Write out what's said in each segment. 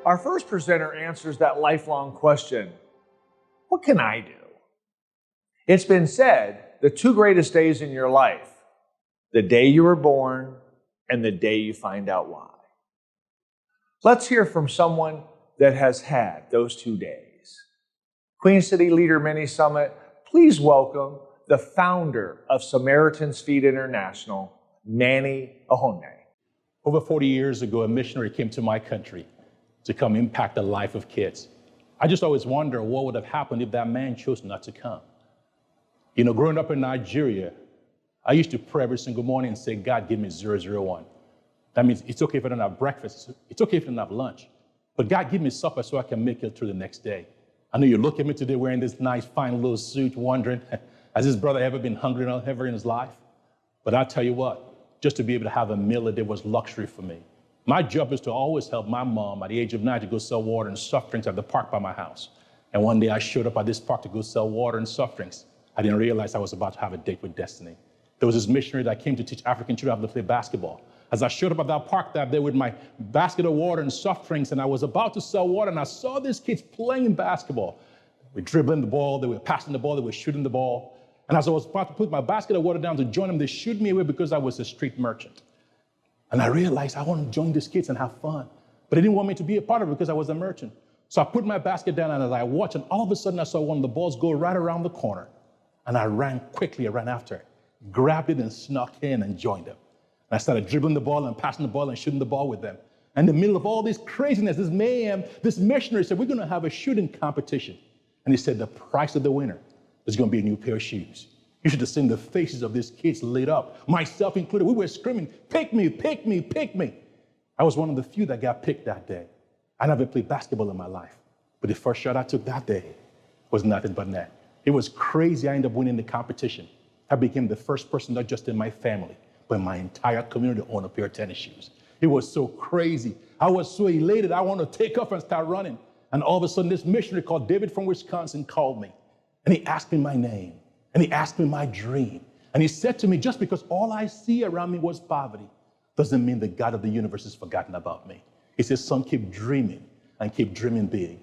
Our first presenter answers that lifelong question, what can I do? It's been said the two greatest days in your life, the day you were born and the day you find out why. Let's hear from someone that has had those 2 days. Queen City Leader Mini Summit, please welcome the founder of Samaritan's Feet International, Manny Ohonme. Over 40 years ago, a missionary came to my country to come impact the life of kids. I just always wonder what would have happened if that man chose not to come. You know, growing up in Nigeria, I used to pray every single morning and say, God, give me 001. That means it's okay if I don't have breakfast. It's okay if I don't have lunch. But God, give me supper so I can make it through the next day. I know you look at me today wearing this nice, fine little suit, wondering, has this brother ever been hungry ever in his life? But I'll tell you what, just to be able to have a meal a day was luxury for me. My job is to always help my mom at the age of 9 to go sell water and soft drinks at the park by my house. And one day I showed up at this park to go sell water and soft drinks. I didn't realize I was about to have a date with destiny. There was this missionary that came to teach African children how to play basketball. As I showed up at that park that day with my basket of water and soft drinks, and I was about to sell water, and I saw these kids playing basketball. They were dribbling the ball, they were passing the ball, they were shooting the ball. And as I was about to put my basket of water down to join them, they shooed me away because I was a street merchant. And I realized I wanted to join these kids and have fun. But they didn't want me to be a part of it because I was a merchant. So I put my basket down, and as I watched, and all of a sudden I saw one of the balls go right around the corner. And I ran quickly, I ran after it, grabbed it and snuck in and joined them. And I started dribbling the ball and passing the ball and shooting the ball with them. And in the middle of all this craziness, this mayhem, this missionary said, we're going to have a shooting competition. And he said, the price of the winner is going to be a new pair of shoes. You should have seen the faces of these kids lit up, myself included. We were screaming, pick me, pick me, pick me. I was one of the few that got picked that day. I never played basketball in my life. But the first shot I took that day was nothing but net. It was crazy. I ended up winning the competition. I became the first person, not just in my family, but in my entire community, to own a pair of tennis shoes. It was so crazy. I was so elated. I wanted to take off and start running. And all of a sudden, this missionary called David from Wisconsin called me. And he asked me my name. And he asked me my dream. And he said to me, just because all I see around me was poverty, doesn't mean the God of the universe has forgotten about me. He says, son, keep dreaming and keep dreaming big.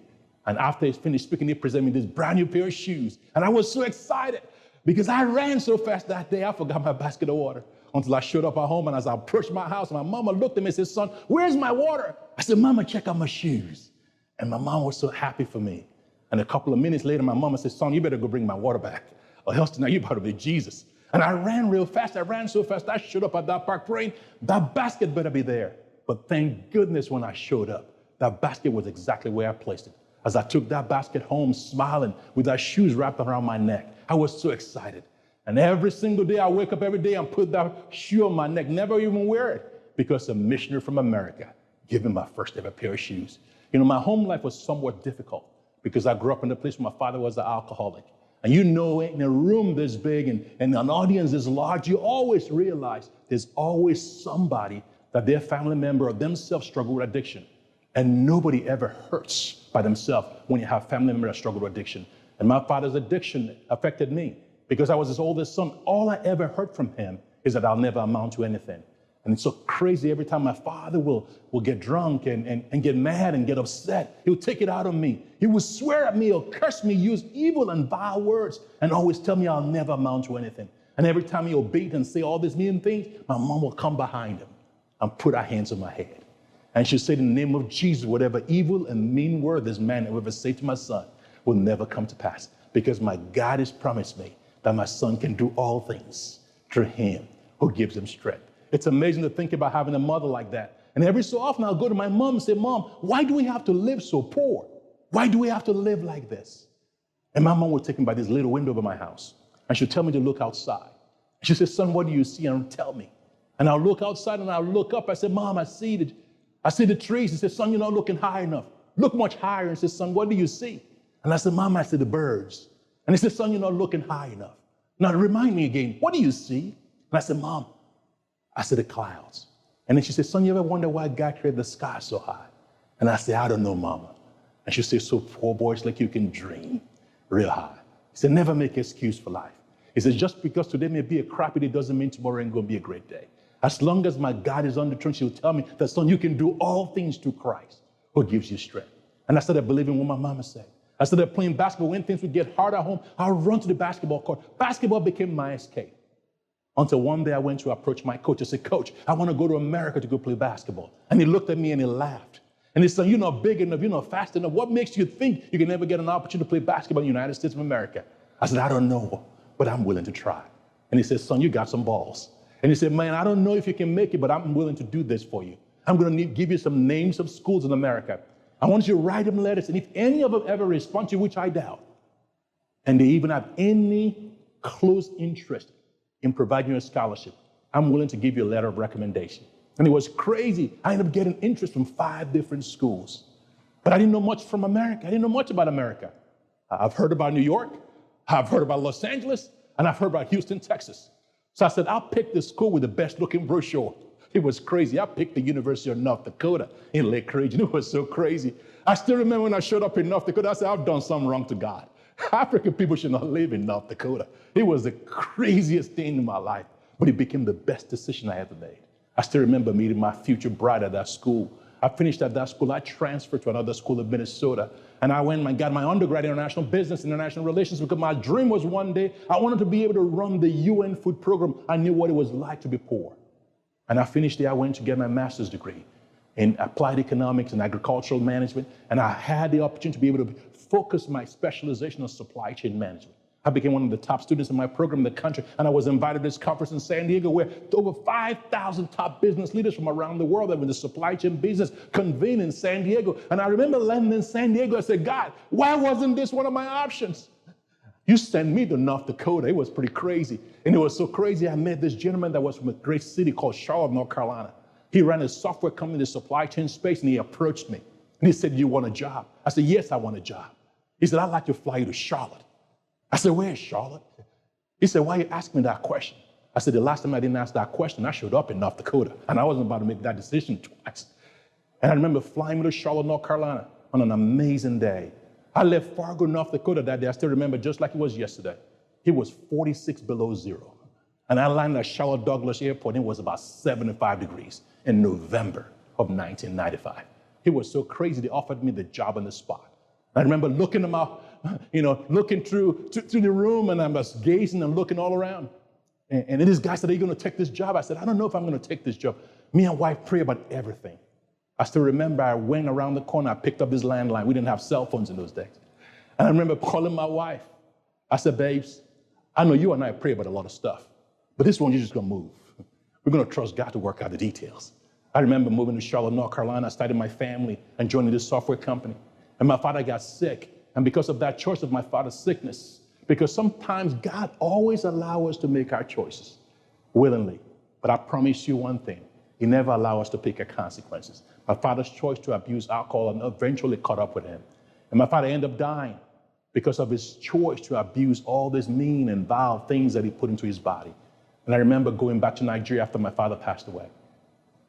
And after he finished speaking, he presented me this brand new pair of shoes. And I was so excited because I ran so fast that day, I forgot my basket of water until I showed up at home. And as I approached my house, my mama looked at me and said, son, where's my water? I said, mama, check out my shoes. And my mom was so happy for me. And a couple of minutes later, my mama said, son, you better go bring my water back, or else tonight you're about to be Jesus. And I ran real fast. I ran so fast, I showed up at that park praying, that basket better be there. But thank goodness when I showed up, that basket was exactly where I placed it. As I took that basket home, smiling with that shoes wrapped around my neck, I was so excited. And every single day, I wake up every day and put that shoe on my neck, never even wear it, because a missionary from America gave me my first ever pair of shoes. You know, my home life was somewhat difficult because I grew up in a place where my father was an alcoholic. And you know, in a room this big and an audience this large, you always realize there's always somebody that their family member or themselves struggle with addiction. And nobody ever hurts by themselves when you have family members that struggle with addiction. And my father's addiction affected me because I was his oldest son. All I ever heard from him is that I'll never amount to anything. And it's so crazy every time my father will get drunk and get mad and get upset. He'll take it out on me. He will swear at me, he'll curse me, use evil and vile words, and always tell me I'll never amount to anything. And every time he'll beat and say all these mean things, my mom will come behind him and put her hands on my head. And she'll say, in the name of Jesus, whatever evil and mean word this man will ever say to my son will never come to pass, because my God has promised me that my son can do all things through him who gives him strength. It's amazing to think about having a mother like that. And every so often I'll go to my mom and say, Mom, why do we have to live so poor? Why do we have to live like this? And my mom would take me by this little window of my house, and she'd tell me to look outside. And she said, son, what do you see? And tell me. And I'll look outside and I'll look up. I said, Mom, I see the trees. She said, son, you're not looking high enough. Look much higher. And she said, son, what do you see? And I said, Mom, I see the birds. And he said, son, you're not looking high enough. Now remind me again, what do you see? And I said, Mom, I see the clouds. And then she said, son, you ever wonder why God created the sky so high? And I said, I don't know, Mama. And she said, so poor boys like you can dream real high. He said, never make an excuse for life. He says, just because today may be a crappy day doesn't mean tomorrow ain't going to be a great day. As long as my God is on the throne, she'll tell me that, son, you can do all things through Christ, who what gives you strength. And I started believing what my mama said. I started playing basketball. When things would get hard at home, I'd run to the basketball court. Basketball became my escape. Until one day I went to approach my coach. I said, Coach, I want to go to America to go play basketball. And he looked at me and he laughed. And he said, you're not big enough, you're not fast enough. What makes you think you can never get an opportunity to play basketball in the United States of America? I said, I don't know, but I'm willing to try. And he said, son, you got some balls. And he said, man, I don't know if you can make it, but I'm willing to do this for you. I'm going to give you some names of schools in America. I want you to write them letters. And if any of them ever respond to you, which I doubt, and they even have any close interest in providing you a scholarship, I'm willing to give you a letter of recommendation. And it was crazy. I ended up getting interest from 5 different schools. But I didn't know much from America. I didn't know much about America. I've heard about New York. I've heard about Los Angeles. And I've heard about Houston, Texas. So I said, I'll pick the school with the best looking brochure. It was crazy. I picked the University of North Dakota in Lake Region. It was so crazy. I still remember when I showed up in North Dakota, I said, I've done something wrong to God. African people should not live in North Dakota. It was the craziest thing in my life, but it became the best decision I ever made. I still remember meeting my future bride at that school. I finished at that school. I transferred to another school in Minnesota. And I went and got my undergrad in international business, international relations, because my dream was one day I wanted to be able to run the UN food program. I knew what it was like to be poor. And I finished there. I went to get my master's degree in applied economics and agricultural management. And I had the opportunity to be able to focus my specialization on supply chain management. I became one of the top students in my program in the country, and I was invited to this conference in San Diego where over 5,000 top business leaders from around the world that were in the supply chain business convened in San Diego. And I remember landing in San Diego. I said, God, why wasn't this one of my options? You sent me to North Dakota. It was pretty crazy. And it was so crazy, I met this gentleman that was from a great city called Charlotte, North Carolina. He ran a software company in the supply chain space, and he approached me. And he said, you want a job? I said, yes, I want a job. He said, I'd like to fly you to Charlotte. I said, where is Charlotte? He said, why are you asking me that question? I said, the last time I didn't ask that question, I showed up in North Dakota, and I wasn't about to make that decision twice. And I remember flying to Charlotte, North Carolina on an amazing day. I left Fargo, North Dakota that day. I still remember just like it was yesterday. It was 46 below zero. And I landed at Charlotte Douglas Airport, and it was about 75 degrees in November of 1995. It was so crazy, they offered me the job on the spot. I remember looking them out, looking through the room, and I was gazing and looking all around. And this guy said, are you going to take this job? I said, I don't know if I'm going to take this job. Me and wife pray about everything. I still remember I went around the corner, I picked up this landline. We didn't have cell phones in those days. And I remember calling my wife. I said, babes, I know you and I pray about a lot of stuff, but this one, you're just going to move. We're going to trust God to work out the details. I remember moving to Charlotte, North Carolina, starting my family and joining this software company. And my father got sick. And because of that choice of my father's sickness, because sometimes God always allows us to make our choices willingly. But I promise you one thing, he never allowed us to pick our consequences. My father's choice to abuse alcohol and eventually caught up with him. And my father ended up dying because of his choice to abuse all these mean and vile things that he put into his body. And I remember going back to Nigeria after my father passed away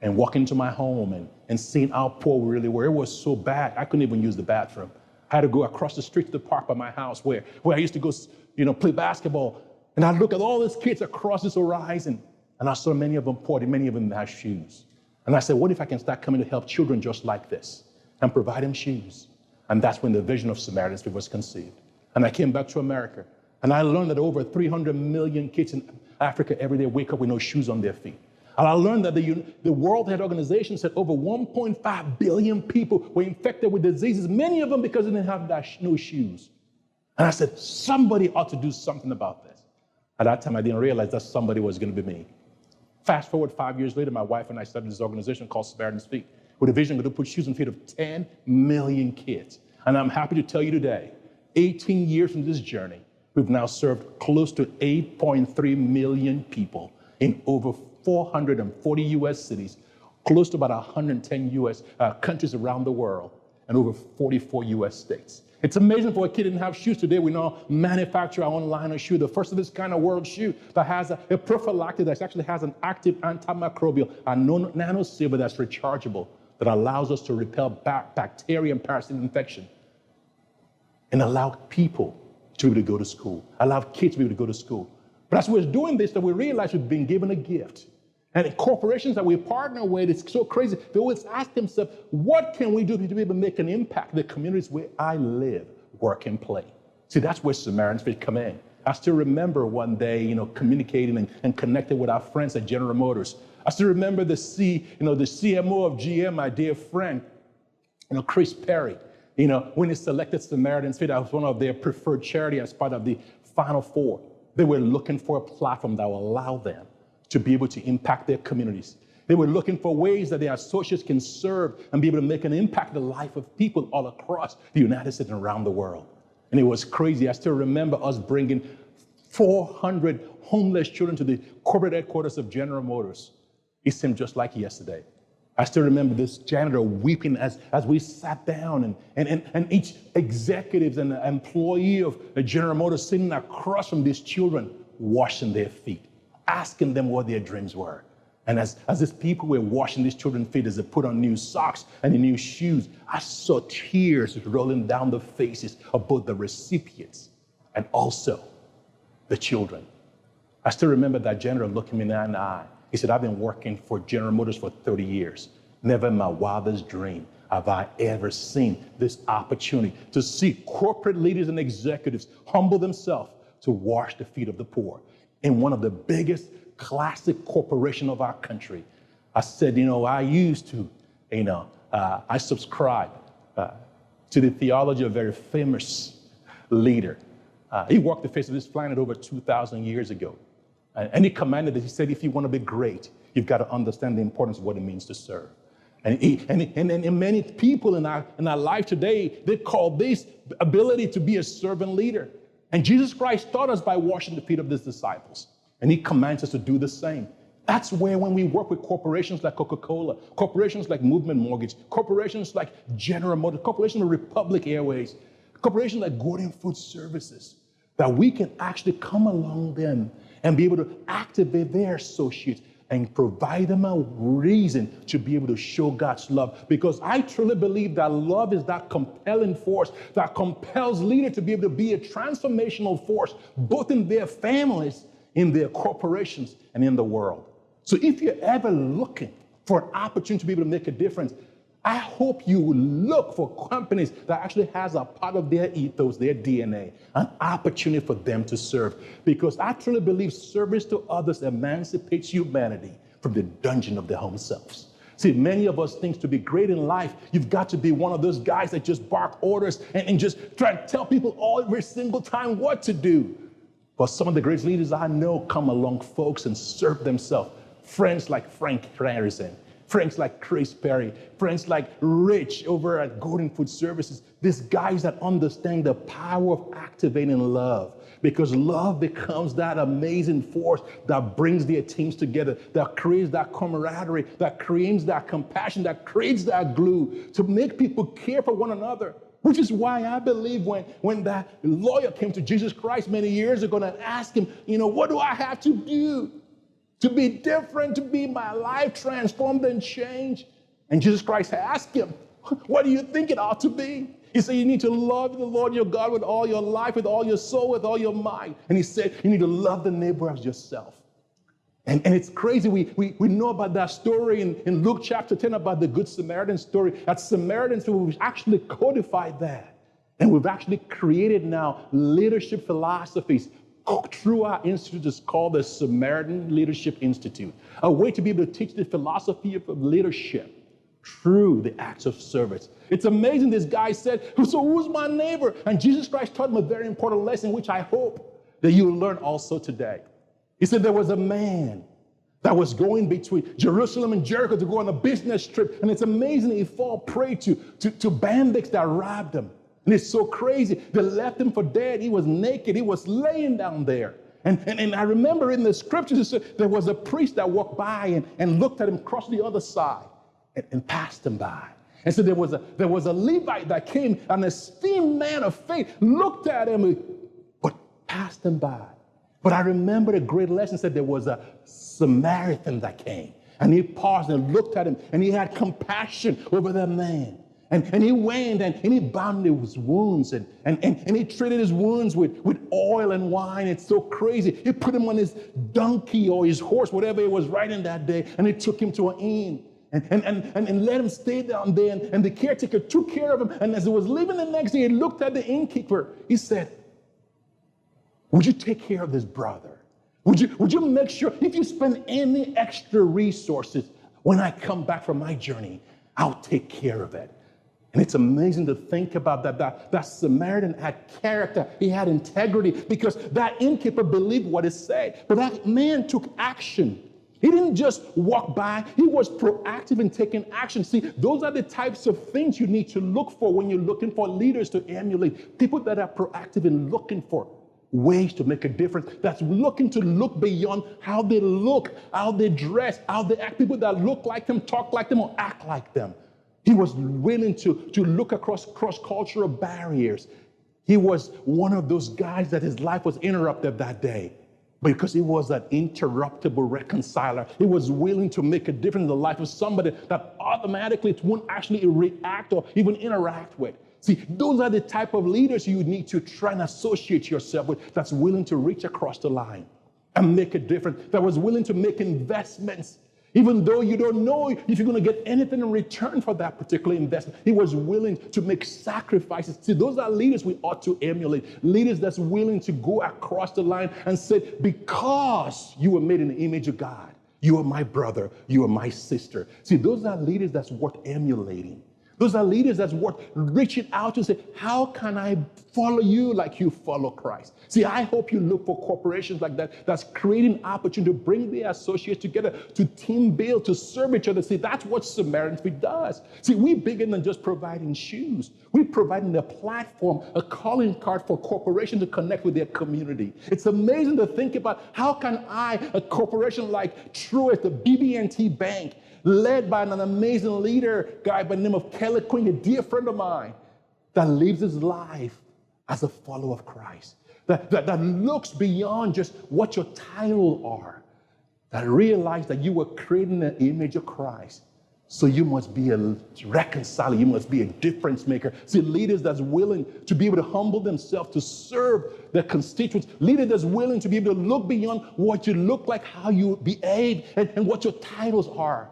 and walking into my home and seeing how poor we really were. It was so bad, I couldn't even use the bathroom. I had to go across the street to the park by my house where I used to go, play basketball. And I look at all these kids across this horizon, and I saw many of them poor, many of them didn't have shoes. And I said, what if I can start coming to help children just like this and provide them shoes? And that's when the vision of Samaritan was conceived. And I came back to America, and I learned that over 300 million kids in Africa every day wake up with no shoes on their feet. And I learned that the World Health Organization said over 1.5 billion people were infected with diseases, many of them because they didn't have no shoes. And I said, somebody ought to do something about this. At that time, I didn't realize that somebody was going to be me. Fast forward 5 years later, my wife and I started this organization called Samaritan's Feet, with a vision to put shoes on the feet of 10 million kids. And I'm happy to tell you today, 18 years from this journey, we've now served close to 8.3 million people in over 440 U.S. cities, close to about 110 U.S. Countries around the world, and over 44 U.S. states. It's amazing for a kid who didn't have shoes today. We now manufacture our own line of shoe, the first of this kind of world shoe that has a prophylactic that actually has an active antimicrobial, a nanosilver that's rechargeable, that allows us to repel bacteria and parasite infection and allow people to be able to go to school, allow kids to be able to go to school. But as we're doing this, that we realize we've been given a gift. And corporations that we partner with, it's so crazy. They always ask themselves, what can we do to be able to make an impact in the communities where I live, work, and play? See, that's where Samaritan's Fit come in. I still remember one day, communicating and connecting with our friends at General Motors. I still remember the CMO of GM, my dear friend, Chris Perry. When he selected Samaritan's Fit as one of their preferred charity as part of the Final Four, they were looking for a platform that will allow them to be able to impact their communities. They were looking for ways that their associates can serve and be able to make an impact in the life of people all across the United States and around the world. And it was crazy. I still remember us bringing 400 homeless children to the corporate headquarters of General Motors. It seemed just like yesterday. I still remember this janitor weeping as we sat down and each executive and employee of General Motors sitting across from these children, washing their feet, asking them what their dreams were. And as these people were washing these children's feet, as they put on new socks and new shoes, I saw tears rolling down the faces of both the recipients and also the children. I still remember that janitor looking me in the eye. He said, I've been working for General Motors for 30 years. Never in my wildest dream have I ever seen this opportunity to see corporate leaders and executives humble themselves to wash the feet of the poor in one of the biggest classic corporations of our country. I said, I used to, I subscribe to the theology of a very famous leader. He walked the face of this planet over 2,000 years ago. And he commanded that he said, if you want to be great, you've got to understand the importance of what it means to serve. And many people in our life today, they call this ability to be a servant leader. And Jesus Christ taught us by washing the feet of his disciples. And he commands us to do the same. That's where when we work with corporations like Coca-Cola, corporations like Movement Mortgage, corporations like General Motors, corporations like Republic Airways, corporations like Gordon Food Services, that we can actually come along them and be able to activate their associates and provide them a reason to be able to show God's love. Because I truly believe that love is that compelling force that compels leaders to be able to be a transformational force, both in their families, in their corporations, and in the world. So if you're ever looking for an opportunity to be able to make a difference, I hope you will look for companies that actually has a part of their ethos, their DNA, an opportunity for them to serve. Because I truly believe service to others emancipates humanity from the dungeon of their own selves. See, many of us think to be great in life, you've got to be one of those guys that just bark orders and just try to tell people every single time what to do. But some of the greatest leaders I know come along, folks, and serve themselves. Friends like Frank Harrison, friends like Chris Perry, friends like Rich over at Gordon Food Services, these guys that understand the power of activating love, because love becomes that amazing force that brings their teams together, that creates that camaraderie, that creates that compassion, that creates that glue to make people care for one another. Which is why I believe when that lawyer came to Jesus Christ many years ago and asked him, what do I have to do to be different, to be my life transformed and changed? And Jesus Christ asked him, what do you think it ought to be? He said, you need to love the Lord your God with all your life, with all your soul, with all your mind. And he said, you need to love the neighbor as yourself. And it's crazy. We know about that story in Luke chapter 10 about the Good Samaritan story. That Samaritans, we've actually codified that. And we've actually created now leadership philosophies through our institute. It's called the Samaritan Leadership Institute, a way to be able to teach the philosophy of leadership through the acts of service. It's amazing. This guy said, so who's my neighbor? And Jesus Christ taught him a very important lesson, which I hope that you will learn also today. He said there was a man that was going between Jerusalem and Jericho to go on a business trip. And it's amazing he fell prey to bandits that robbed him. And it's so crazy. They left him for dead. He was naked. He was laying down there. And I remember in the scriptures, it said there was a priest that walked by and looked at him across the other side and passed him by. And so there was a Levite that came, an esteemed man of faith, looked at him, but passed him by. But I remember a great lesson said there was a Samaritan that came. And he paused and looked at him, and he had compassion over that man. And he went and he bound his wounds and he treated his wounds with oil and wine. It's so crazy. He put him on his donkey or his horse, whatever it was riding that day, and he took him to an inn and let him stay down there. And the caretaker took care of him. And as he was leaving the next day, he looked at the innkeeper. He said, would you take care of this brother? Would you make sure if you spend any extra resources when I come back from my journey, I'll take care of it. And it's amazing to think about that Samaritan had character. He had integrity because that innkeeper believed what he said. But that man took action. He didn't just walk by. He was proactive in taking action. See, those are the types of things you need to look for when you're looking for leaders to emulate. People that are proactive in looking for ways to make a difference, that's looking to look beyond how they look, how they dress, how they act. People that look like them, talk like them, or act like them. He was willing to look across cross-cultural barriers. He was one of those guys that his life was interrupted that day because he was an interruptible reconciler. He was willing to make a difference in the life of somebody that automatically it won't actually react or even interact with. See, those are the type of leaders you need to try and associate yourself with, that's willing to reach across the line and make a difference, that was willing to make investments. Even though you don't know if you're going to get anything in return for that particular investment, he was willing to make sacrifices. See, those are leaders we ought to emulate. Leaders that's willing to go across the line and say, because you were made in the image of God, you are my brother, you are my sister. See, those are leaders that's worth emulating. Those are leaders that's worth reaching out to say, how can I follow you like you follow Christ? See, I hope you look for corporations like that, that's creating opportunity to bring their associates together, to team build, to serve each other. See, that's what Samaritan does. See, we're bigger than just providing shoes. We're providing a platform, a calling card for corporations to connect with their community. It's amazing to think about how can I, a corporation like Truist, the BB&T Bank, led by an amazing leader, guy by the name of Kelly Quinn, a dear friend of mine, that lives his life as a follower of Christ, that looks beyond just what your title are, that realize that you were created in the image of Christ. So you must be a reconciler, you must be a difference maker. See, leaders that's willing to be able to humble themselves to serve their constituents, leaders that's willing to be able to look beyond what you look like, how you behave, and what your titles are.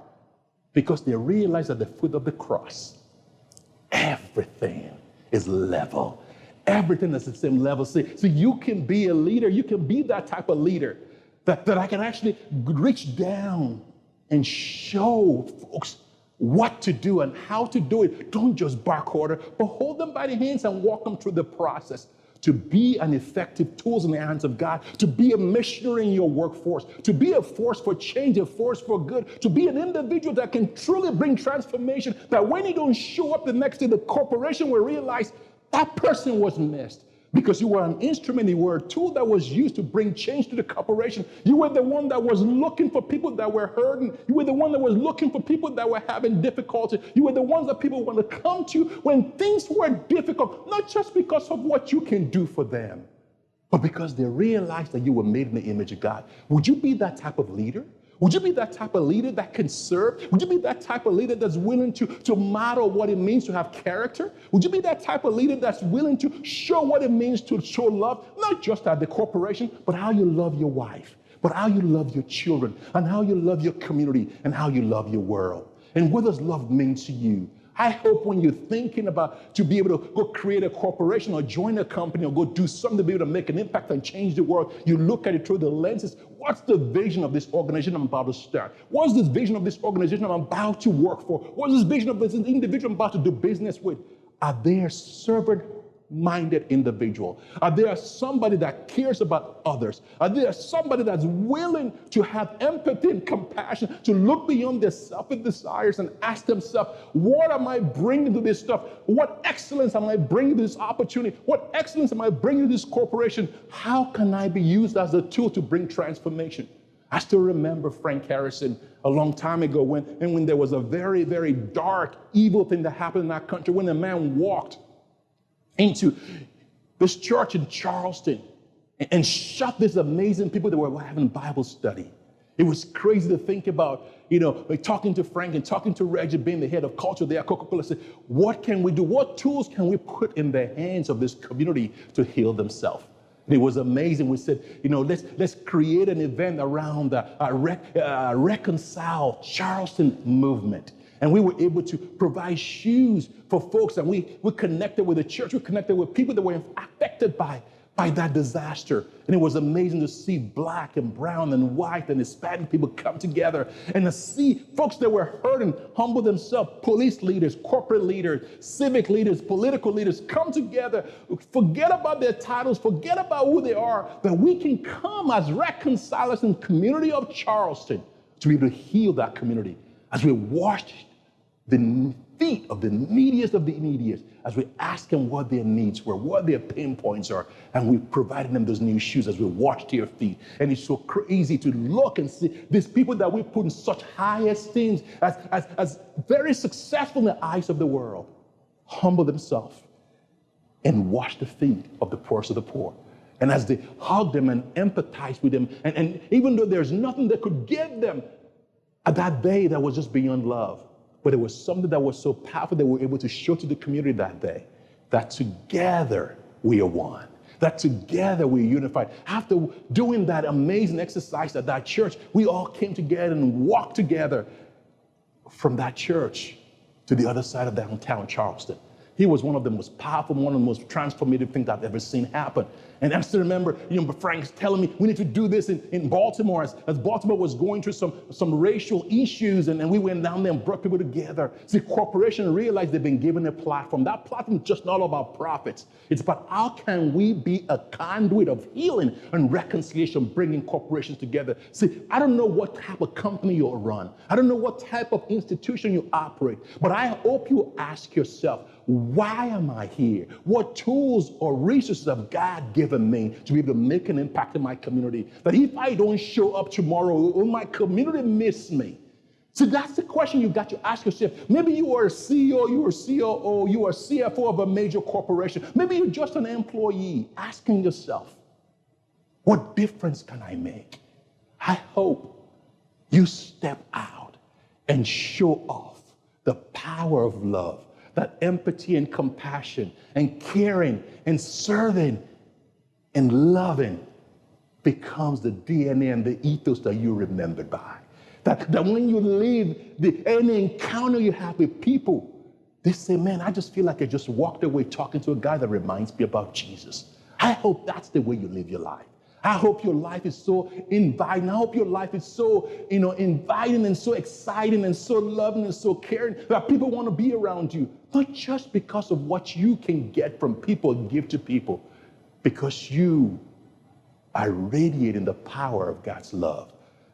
Because they realize at the foot of the cross, everything is level. Everything is the same level. So you can be a leader. You can be that type of leader that I can actually reach down and show folks what to do and how to do it. Don't just bark order, but hold them by the hands and walk them through the process. To be an effective tool in the hands of God, to be a missionary in your workforce, to be a force for change, a force for good, to be an individual that can truly bring transformation, that when you don't show up the next day, the corporation will realize that person was missed. Because you were an instrument, you were a tool that was used to bring change to the corporation. You were the one that was looking for people that were hurting. You were the one that was looking for people that were having difficulty. You were the ones that people want to come to when things were difficult, not just because of what you can do for them, but because they realized that you were made in the image of God. Would you be that type of leader? Would you be that type of leader that can serve? Would you be that type of leader that's willing to model what it means to have character? Would you be that type of leader that's willing to show what it means to show love, not just at the corporation, but how you love your wife, but how you love your children, and how you love your community, and how you love your world? And what does love mean to you? I hope when you're thinking about to be able to go create a corporation or join a company or go do something to be able to make an impact and change the world, you look at it through the lenses. What's the vision of this organization I'm about to start? What's this vision of this organization I'm about to work for? What's this vision of this individual I'm about to do business with? Are they a servant-minded individual? Are there somebody that cares about others? Are there somebody that's willing to have empathy and compassion, to look beyond their selfish desires and ask themselves, what am I bringing to this stuff? What excellence am I bringing to this opportunity? What excellence am I bringing to this corporation? How can I be used as a tool to bring transformation? I still remember Frank Harrison a long time ago when there was a very, very dark, evil thing that happened in our country, when a man walked into this church in Charleston and shot these amazing people that were having Bible study. It was crazy to think about, like talking to Frank and talking to Reggie, being the head of culture there at Coca-Cola, said, what can we do? What tools can we put in the hands of this community to heal themselves? And it was amazing. We said, let's create an event around the Reconcile Charleston movement. And we were able to provide shoes for folks, and we connected with the church. We connected with people that were affected by that disaster. And it was amazing to see black and brown and white and Hispanic people come together and to see folks that were hurt and humble themselves, police leaders, corporate leaders, civic leaders, political leaders, come together, forget about their titles, forget about who they are, that we can come as reconcilers in the community of Charleston to be able to heal that community as we washed the feet of the neediest of the neediest, as we ask them what their needs were, what their pain points are, and we provided them those new shoes as we washed their feet. And it's so crazy to look and see these people that we put in such high esteem as very successful in the eyes of the world, humble themselves and wash the feet of the poorest of the poor. And as they hug them and empathize with them, and even though there's nothing that could give them at that day that was just beyond love, but it was something that was so powerful that we were able to show to the community that day, that together we are one, that together we are unified. After doing that amazing exercise at that church, we all came together and walked together from that church to the other side of downtown Charleston. He was one of the most powerful, one of the most transformative things I've ever seen happen. And I still remember, Frank's telling me, we need to do this in Baltimore, as Baltimore was going through some racial issues, and we went down there and brought people together. See, corporations realized they've been given a platform. That platform is just not about profits. It's about how can we be a conduit of healing and reconciliation, bringing corporations together. See, I don't know what type of company you'll run. I don't know what type of institution you operate, but I hope you ask yourself, why am I here? What tools or resources have God given me to be able to make an impact in my community? That if I don't show up tomorrow, will my community miss me? So that's the question you've got to ask yourself. Maybe you are a CEO, you are a COO, you are a CFO of a major corporation. Maybe you're just an employee, asking yourself, what difference can I make? I hope you step out and show off the power of love, that empathy and compassion and caring and serving and loving becomes the DNA and the ethos that you're remembered by. That when you leave, any encounter you have with people, they say, man, I just feel like I just walked away talking to a guy that reminds me about Jesus. I hope that's the way you live your life. I hope your life is so inviting. I hope your life is so, inviting and so exciting and so loving and so caring that people want to be around you. Not just because of what you can get from people and give to people, because you are radiating the power of God's love.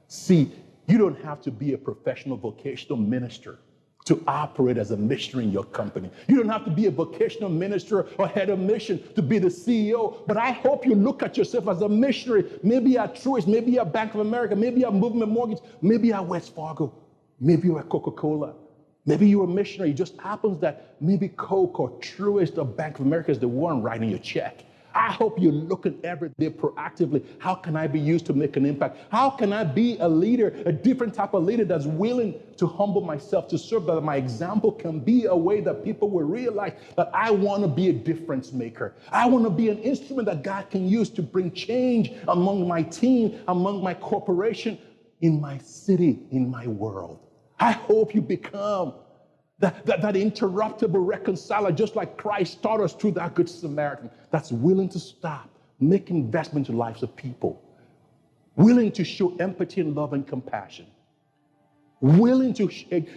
See, you don't have to be a professional vocational minister to operate as a missionary in your company. You don't have to be a vocational minister or head of mission to be the CEO, but I hope you look at yourself as a missionary, maybe at Truist, maybe at Bank of America, maybe at Movement Mortgage, maybe at West Fargo, maybe you're at Coca-Cola, maybe you're a missionary. It just happens that maybe Coke or Truist or Bank of America is the one writing your check. I hope you're looking every day proactively. How can I be used to make an impact? How can I be a leader, a different type of leader that's willing to humble myself, to serve, that my example can be a way that people will realize that I want to be a difference maker. I want to be an instrument that God can use to bring change among my team, among my corporation, in my city, in my world. I hope you become that interruptible reconciler, just like Christ taught us through that Good Samaritan, that's willing to stop, make investment in the lives of people, willing to show empathy and love and compassion, willing to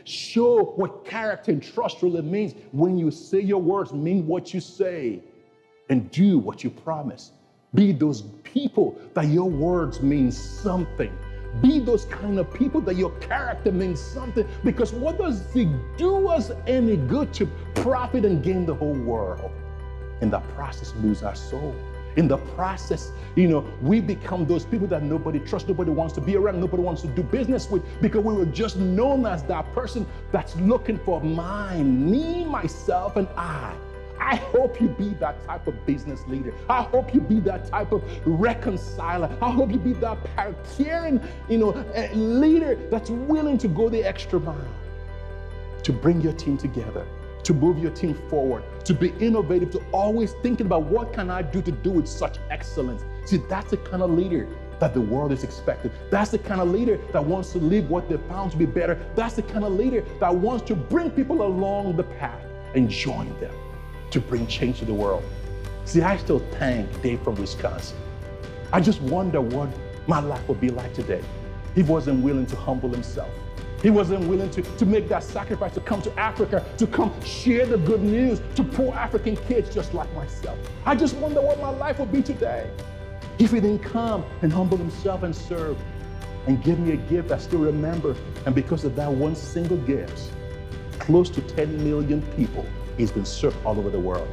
show what character and trust really means when you say your words, mean what you say, and do what you promise. Be those people that your words mean something. Be those kind of people that your character means something, because what does it do us any good to profit and gain the whole world? In the process, lose our soul. In the process, we become those people that nobody trusts, nobody wants to be around, nobody wants to do business with, because we were just known as that person that's looking for mine, me, myself, and I I hope you be that type of business leader. I hope you be that type of reconciler. I hope you be that caring, leader that's willing to go the extra mile to bring your team together, to move your team forward, to be innovative, to always thinking about what can I do to do with such excellence. See, that's the kind of leader that the world is expecting. That's the kind of leader that wants to live what they found to be better. That's the kind of leader that wants to bring people along the path and join them to bring change to the world. See, I still thank Dave from Wisconsin. I just wonder what my life would be like today. He wasn't willing to humble himself. He wasn't willing to make that sacrifice, to come to Africa, to come share the good news to poor African kids just like myself. I just wonder what my life would be today if he didn't come and humble himself and serve and give me a gift I still remember. And because of that one single gift, close to 10 million people has been served all over the world.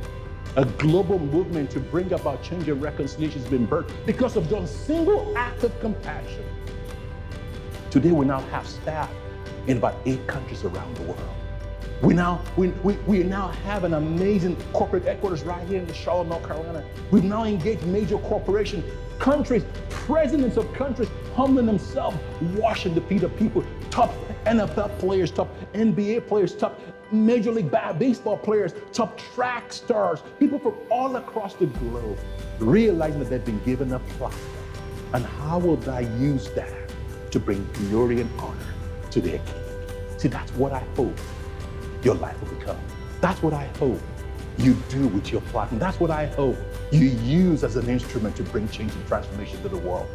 A global movement to bring about change and reconciliation has been birthed because of one single act of compassion. Today we now have staff in about 8 countries around the world. We now have an amazing corporate headquarters right here in Charlotte, North Carolina. We've now engaged major corporations, countries, presidents of countries humbling themselves, washing the feet of people, top NFL players, top NBA players, top Major League Baseball players, top track stars, people from all across the globe, realizing that they've been given a platform. And how will I use that to bring glory and honor to their King? See, that's what I hope your life will become. That's what I hope you do with your platform. That's what I hope you use as an instrument to bring change and transformation to the world.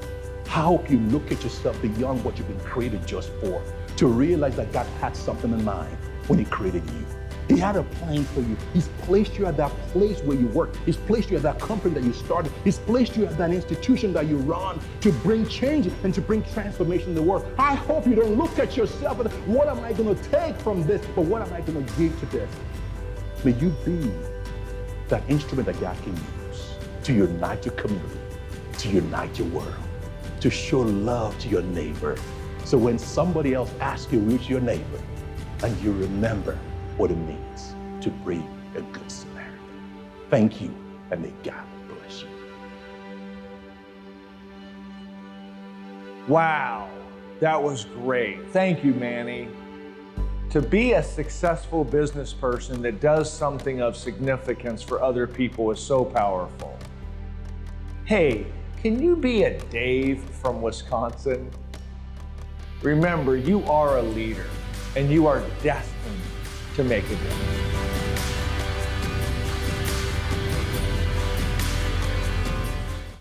I hope you look at yourself beyond what you've been created just for, to realize that God had something in mind when He created you. He had a plan for you. He's placed you at that place where you work. He's placed you at that company that you started. He's placed you at that institution that you run to bring change and to bring transformation in the world. I hope you don't look at yourself and what am I going to take from this, but what am I going to give to this? May you be that instrument that God can use to unite your community, to unite your world, to show love to your neighbor. So when somebody else asks you who's your neighbor, and you remember what it means to be a good Samaritan. Thank you, and may God bless you. Wow, that was great. Thank you, Manny. To be a successful business person that does something of significance for other people is so powerful. Hey, can you be a Dave from Wisconsin? Remember, you are a leader, and you are destined to make a difference.